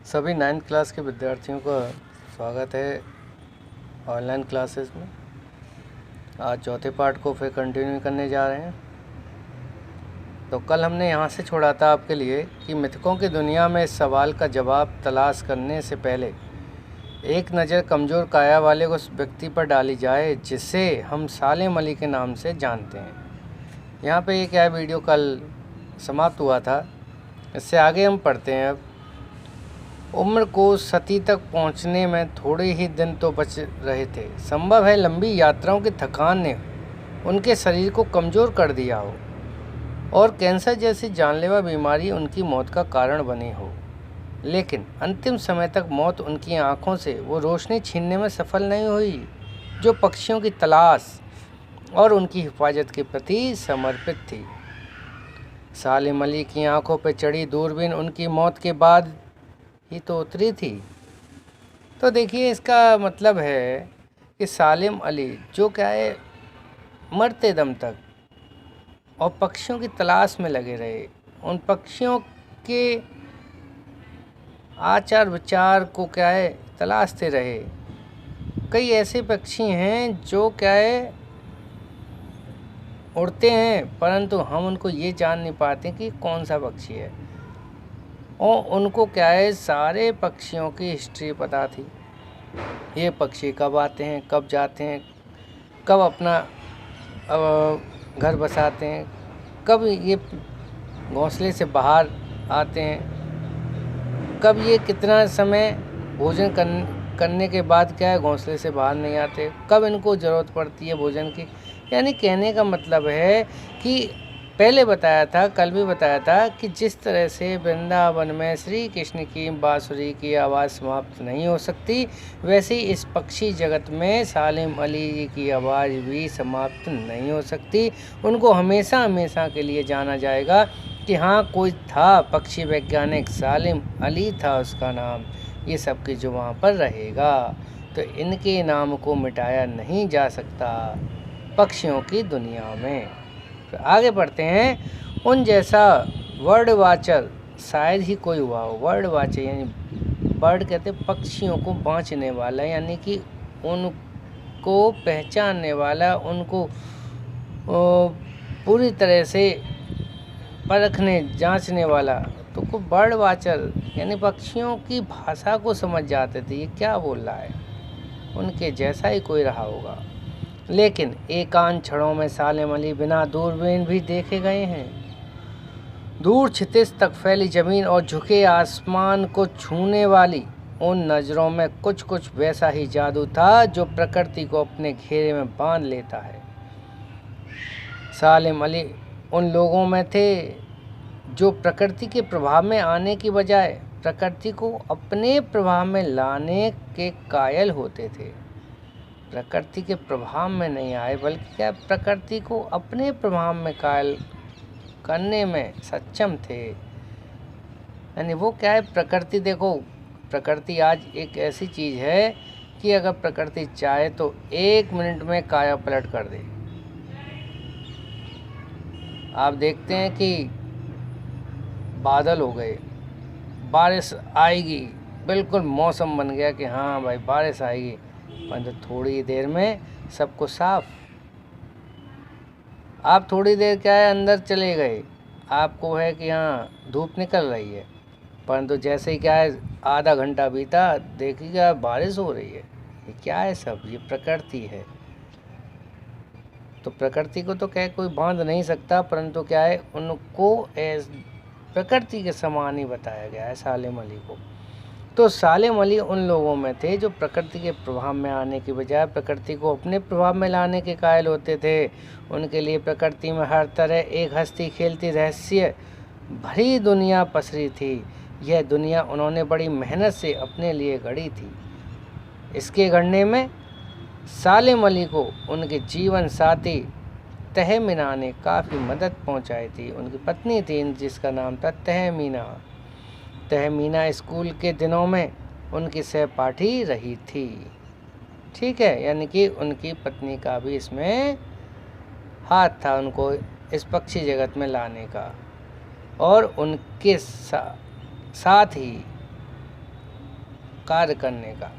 सभी 9th class के विद्यार्थियों का स्वागत है ऑनलाइन क्लासेस में। आज चौथे पार्ट को फिर कंटिन्यू करने जा रहे हैं। तो कल हमने यहाँ से छोड़ा था आपके लिए कि मिथकों की दुनिया में इस सवाल का जवाब तलाश करने से पहले एक नज़र कमज़ोर काया वाले उस व्यक्ति पर डाली जाए जिसे हम सालिम अली के नाम से जानते हैं। यहाँ पे ये क्या वीडियो कल समाप्त हुआ था, इससे आगे हम पढ़ते हैं। अब उम्र को सती तक पहुंचने में थोड़े ही दिन तो बच रहे थे। संभव है लंबी यात्राओं की थकान ने उनके शरीर को कमज़ोर कर दिया हो और कैंसर जैसी जानलेवा बीमारी उनकी मौत का कारण बनी हो, लेकिन अंतिम समय तक मौत उनकी आंखों से वो रोशनी छीनने में सफल नहीं हुई जो पक्षियों की तलाश और उनकी हिफाजत के प्रति समर्पित थी। सालिम अली की आंखों पर चढ़ी दूरबीन उनकी मौत के बाद ही तो उतरी थी। तो देखिए, इसका मतलब है कि सालिम अली जो क्या है, मरते दम तक और पक्षियों की तलाश में लगे रहे, उन पक्षियों के आचार विचार को क्या है तलाशते रहे। कई ऐसे पक्षी हैं जो क्या है उड़ते हैं, परंतु हम उनको ये जान नहीं पाते कि कौन सा पक्षी है, और उनको क्या है सारे पक्षियों की हिस्ट्री पता थी। ये पक्षी कब आते हैं, कब जाते हैं, कब अपना घर बसाते हैं, कब ये घोंसले से बाहर आते हैं, कब ये कितना समय भोजन करने के बाद क्या है घोंसले से बाहर नहीं आते, कब इनको ज़रूरत पड़ती है भोजन की। यानी कहने का मतलब है कि पहले बताया था, कल भी बताया था कि जिस तरह से वृंदावन में श्री कृष्ण की बांसुरी की आवाज़ समाप्त नहीं हो सकती, वैसे ही इस पक्षी जगत में सालिम अली जी की आवाज़ भी समाप्त नहीं हो सकती। उनको हमेशा हमेशा के लिए जाना जाएगा कि हाँ, कोई था पक्षी वैज्ञानिक, सालिम अली था उसका नाम, ये सबकी जुबान पर रहेगा। तो इनके नाम को मिटाया नहीं जा सकता पक्षियों की दुनिया में। तो आगे बढ़ते हैं। उन जैसा वर्ड वाचर शायद ही कोई हुआ हो। वर्ड वाचर यानी बर्ड कहते पक्षियों को बाँचने वाला, यानी कि उनको पहचानने वाला, उनको पूरी तरह से परखने जांचने वाला। तो को बर्ड वाचर यानी पक्षियों की भाषा को समझ जाते थे, ये क्या बोल रहा है, उनके जैसा ही कोई रहा होगा। लेकिन एकांत क्षणों में सालिम अली बिना दूरबीन भी देखे गए हैं। दूर क्षितिज तक फैली जमीन और झुके आसमान को छूने वाली उन नज़रों में कुछ कुछ वैसा ही जादू था जो प्रकृति को अपने घेरे में बांध लेता है। सालिम अली उन लोगों में थे जो प्रकृति के प्रभाव में आने की बजाय प्रकृति को अपने प्रभाव में लाने के कायल होते थे। प्रकृति के प्रभाव में नहीं आए, बल्कि क्या प्रकृति को अपने प्रभाव में कायल करने में सक्षम थे। यानी वो क्या है, प्रकृति देखो, प्रकृति आज एक ऐसी चीज़ है कि अगर प्रकृति चाहे तो 1 मिनट में काया पलट कर दे। आप देखते हैं कि बादल हो गए, बारिश आएगी, बिल्कुल मौसम बन गया कि हाँ भाई बारिश आएगी, परंतु थोड़ी देर में सबको साफ। आप थोड़ी देर क्या है अंदर चले गए, आपको है कि हाँ धूप निकल रही है, परंतु जैसे ही क्या है आधा घंटा बीता, देखिएगा बारिश हो रही है। ये क्या है, सब ये प्रकृति है। तो प्रकृति को तो क्या कोई बांध नहीं सकता, परंतु क्या है उनको प्रकृति के समान ही बताया गया है सालिम अली को। तो सालिम अली उन लोगों में थे जो प्रकृति के प्रभाव में आने की बजाय प्रकृति को अपने प्रभाव में लाने के कायल होते थे। उनके लिए प्रकृति में हर तरह एक हंसती खेलती रहस्य भरी दुनिया पसरी थी। यह दुनिया उन्होंने बड़ी मेहनत से अपने लिए गढ़ी थी। इसके गढ़ने में सालिम अली को उनके जीवन साथी तहमीना ने काफ़ी मदद पहुंचाई थी। उनकी पत्नी थी जिसका नाम था तहमीना। तहमीना स्कूल के दिनों में उनकी सहपाठी रही थी। ठीक है, यानी कि उनकी पत्नी का भी इसमें हाथ था, उनको इस पक्षी जगत में लाने का। और उनके साथ ही कार्य करने का।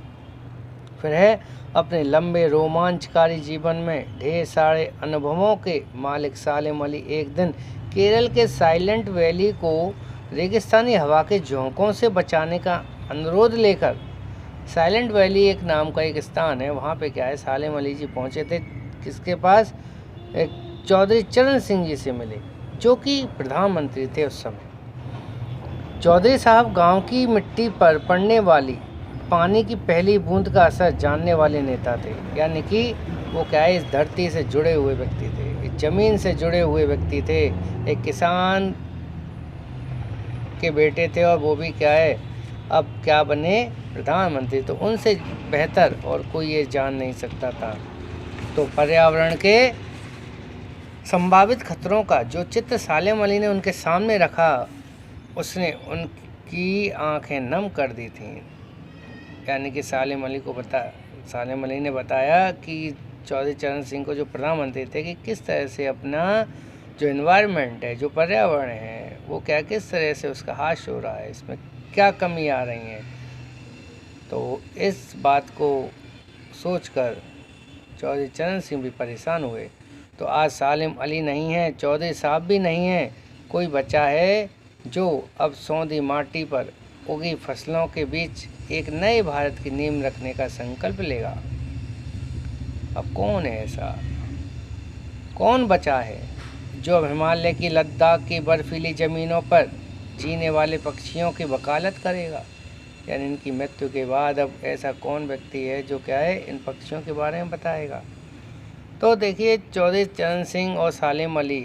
फिर है अपने लंबे रोमांचकारी जीवन में ढेर सारे अनुभवों के मालिक सालिम अली एक दिन केरल के साइलेंट वैली को रेगिस्तानी हवा के झोंकों से बचाने का अनुरोध लेकर, साइलेंट वैली एक नाम का एक स्थान है, वहाँ पे क्या है सालिम अली जी पहुँचे थे, किसके पास, एक चौधरी चरण सिंह जी से मिले जो कि प्रधानमंत्री थे उस समय। चौधरी साहब गांव की मिट्टी पर पड़ने वाली पानी की पहली बूंद का असर जानने वाले नेता थे, यानी कि वो क्या है इस धरती से जुड़े हुए व्यक्ति थे, इस ज़मीन से जुड़े हुए व्यक्ति थे, एक किसान के बेटे थे और वो भी क्या है अब क्या बने, प्रधानमंत्री। तो उनसे बेहतर और कोई ये जान नहीं सकता था। तो पर्यावरण के संभावित खतरों का जो चित्र सालिम अली ने उनके सामने रखा, उसने उनकी आंखें नम कर दी थीं। यानी कि सालिम अली ने बताया कि चौधरी चरण सिंह को जो प्रधानमंत्री थे कि किस तरह से अपना जो एनवायरनमेंट है, जो पर्यावरण है, वो क्या किस तरह से उसका हाश हो रहा है, इसमें क्या कमी आ रही है। तो इस बात को सोचकर चौधरी चरण सिंह भी परेशान हुए। तो आज सालिम अली नहीं है, चौधरी साहब भी नहीं है, कोई बचा है जो अब सौंधी माटी पर उगी फसलों के बीच एक नए भारत की नींव रखने का संकल्प लेगा। अब कौन है ऐसा, कौन बचा है जो अब हिमालय की लद्दाख की बर्फीली ज़मीनों पर जीने वाले पक्षियों की वकालत करेगा। यानी इनकी मृत्यु के बाद अब ऐसा कौन व्यक्ति है जो क्या है इन पक्षियों के बारे में बताएगा। तो देखिए चौधरी चरण सिंह और सालिम अली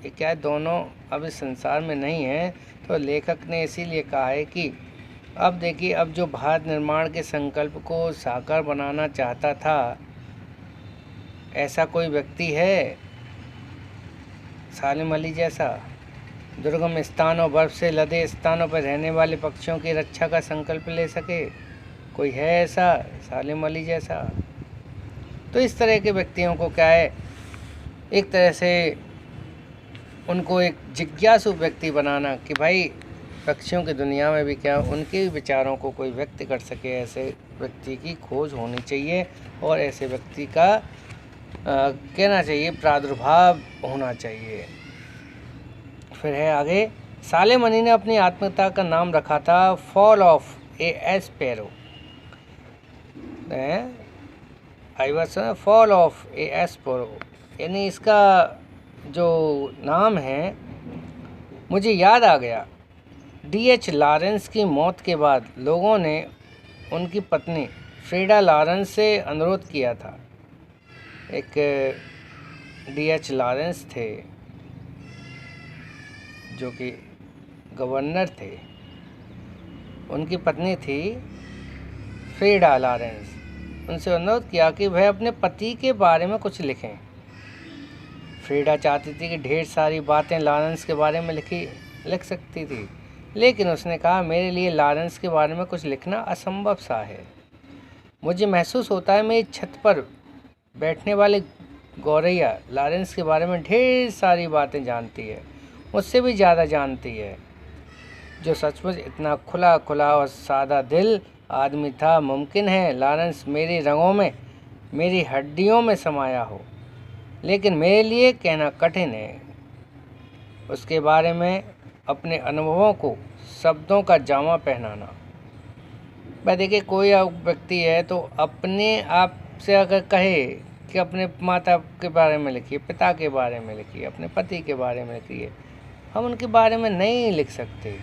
ये क्या है, दोनों अब इस संसार में नहीं हैं। तो लेखक ने इसीलिए कहा है कि अब देखिए अब जो भारत निर्माण के संकल्प को साकार बनाना चाहता था, ऐसा कोई व्यक्ति है सालिम अली जैसा, दुर्गम स्थानों बर्फ से लदे स्थानों पर रहने वाले पक्षियों की रक्षा का संकल्प ले सके, कोई है ऐसा सालिम अली जैसा। तो इस तरह के व्यक्तियों को क्या है एक तरह से उनको एक जिज्ञासु व्यक्ति बनाना कि भाई पक्षियों की दुनिया में भी क्या उनके विचारों को कोई व्यक्त कर सके, ऐसे व्यक्ति की खोज होनी चाहिए और ऐसे व्यक्ति का कहना चाहिए प्रादुर्भाव होना चाहिए। फिर है आगे, सालिम अली ने अपनी आत्मकथा का नाम रखा था fall of a Espero. Fall of a Espero, यानी इसका जो नाम है मुझे याद आ गया, D.H. लॉरेंस की मौत के बाद लोगों ने उनकी पत्नी फ्रीडा लॉरेंस से अनुरोध किया था। एक D.H. लॉरेंस थे जो कि गवर्नर थे, उनकी पत्नी थी फ्रीडा लॉरेंस, उनसे अनुरोध किया कि वह अपने पति के बारे में कुछ लिखें। फ्रीडा चाहती थी कि ढेर सारी बातें लॉरेंस के बारे में लिख सकती थी, लेकिन उसने कहा मेरे लिए लॉरेंस के बारे में कुछ लिखना असंभव सा है। मुझे महसूस होता है मेरी छत पर बैठने वाले गौरैया लॉरेंस के बारे में ढेर सारी बातें जानती है, मुझसे भी ज़्यादा जानती है। जो सचमुच इतना खुला और सादा दिल आदमी था, मुमकिन है लॉरेंस मेरे रंगों में, मेरी हड्डियों में समाया हो, लेकिन मेरे लिए कहना कठिन है। उसके बारे में अपने अनुभवों को शब्दों का जामा पहनाना। भाई देखिए कोई व्यक्ति है तो अपने आप से अगर कहे कि अपने माता के बारे में लिखिए, पिता के बारे में लिखिए, अपने पति के बारे में लिखिए, हम उनके बारे में नहीं लिख सकते।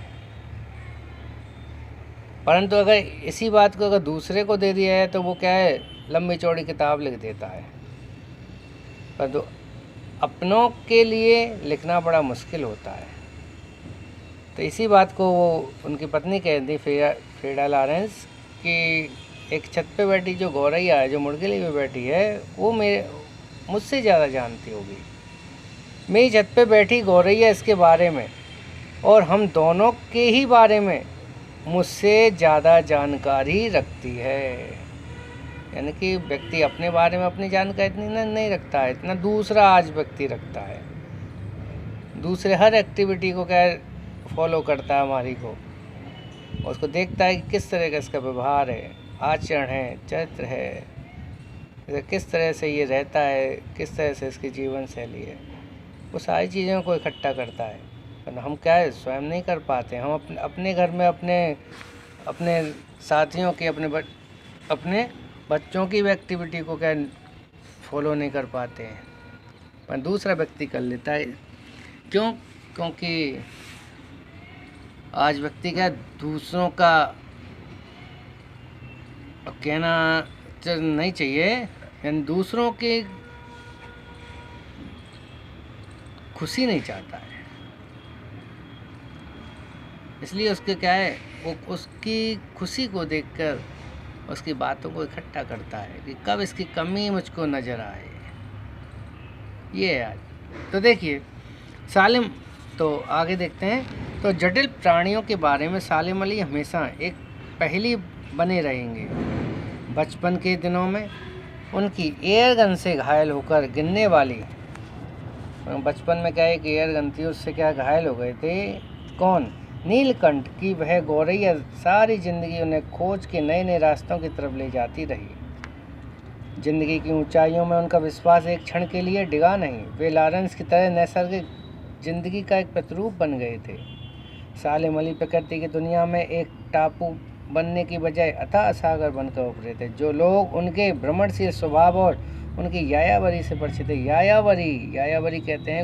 परंतु अगर इसी बात को अगर दूसरे को दे दिया है तो वो क्या है लंबी चौड़ी किताब लिख देता है। परंतु अपनों के लिए लिखना बड़ा मुश्किल होता है। तो इसी बात को वो उनकी पत्नी कह दी फ्रीडा लॉरेंस कि एक छत पे बैठी जो गौरैया है, जो मुर्गी लिए बैठी है, वो मुझसे ज़्यादा जानती होगी। मेरी छत पे बैठी गौरैया इसके बारे में और हम दोनों के ही बारे में मुझसे ज़्यादा जानकारी रखती है। यानी कि व्यक्ति अपने बारे में अपनी जानकारी इतनी नहीं रखता है, इतना दूसरा आज व्यक्ति रखता है। दूसरे हर एक्टिविटी को क्या फॉलो करता है हमारी को, उसको देखता है कि किस तरह का इसका व्यवहार है, आचरण है, चरित्र है, किस तरह से ये रहता है, किस तरह से इसकी जीवन शैली है, वो सारी चीज़ों को इकट्ठा करता है। पर हम क्या है, स्वयं नहीं कर पाते। हम अपने घर में अपने साथियों की, अपने बच्चों की भी एक्टिविटी को क्या फॉलो नहीं कर पाते हैं, पर दूसरा व्यक्ति कर लेता है। क्यों? क्योंकि आज व्यक्ति क्या दूसरों का कहना नहीं चाहिए, यानी दूसरों की खुशी नहीं चाहता है। इसलिए उसके क्या है, वो उसकी खुशी को देखकर उसकी बातों को इकट्ठा करता है कि कब इसकी कमी मुझको नज़र आए। ये है आज। तो देखिए सालिम, तो आगे देखते हैं। तो जटिल प्राणियों के बारे में सालिम अली हमेशा एक पहेली बने रहेंगे। बचपन के दिनों में उनकी एयर गन से घायल होकर गिरने वाली, बचपन में क्या है कि एयर गन थी, उससे क्या घायल हो गए थे कौन? नीलकंठ की वह गौरैया सारी ज़िंदगी उन्हें खोज के नए नए रास्तों की तरफ ले जाती रही। ज़िंदगी की ऊंचाइयों में उनका विश्वास एक क्षण के लिए डिगा नहीं। वे लॉरेंस की तरह नैसर्गिक ज़िंदगी का एक प्रतिरूप बन गए थे। सालिम अली प्रकृति की दुनिया में एक टापू बनने की बजाय अथाह सागर बनकर उभरे थे। जो लोग उनके भ्रमणशील स्वभाव और उनकी यायावरी से परिचित थे, यायावरी कहते हैं